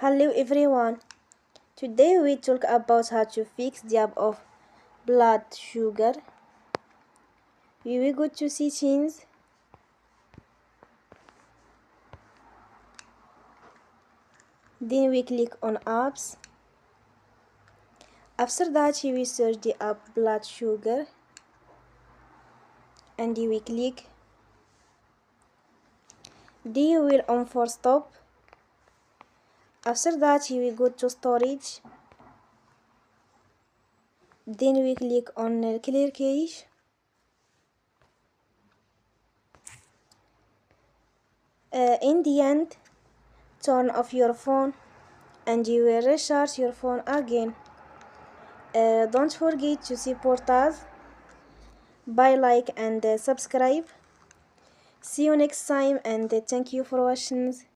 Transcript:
Hello everyone. Today we talk about how to fix diab of blood sugar. We go to settings. Then we click on apps. After that we search the app blood sugar and we click. Then we will on for stop. After that we go to storage. Then we click on clear cache. In the end, turn off your phone and you will recharge your phone again. Don't forget to support us by like and subscribe. See you next time and thank you for watching.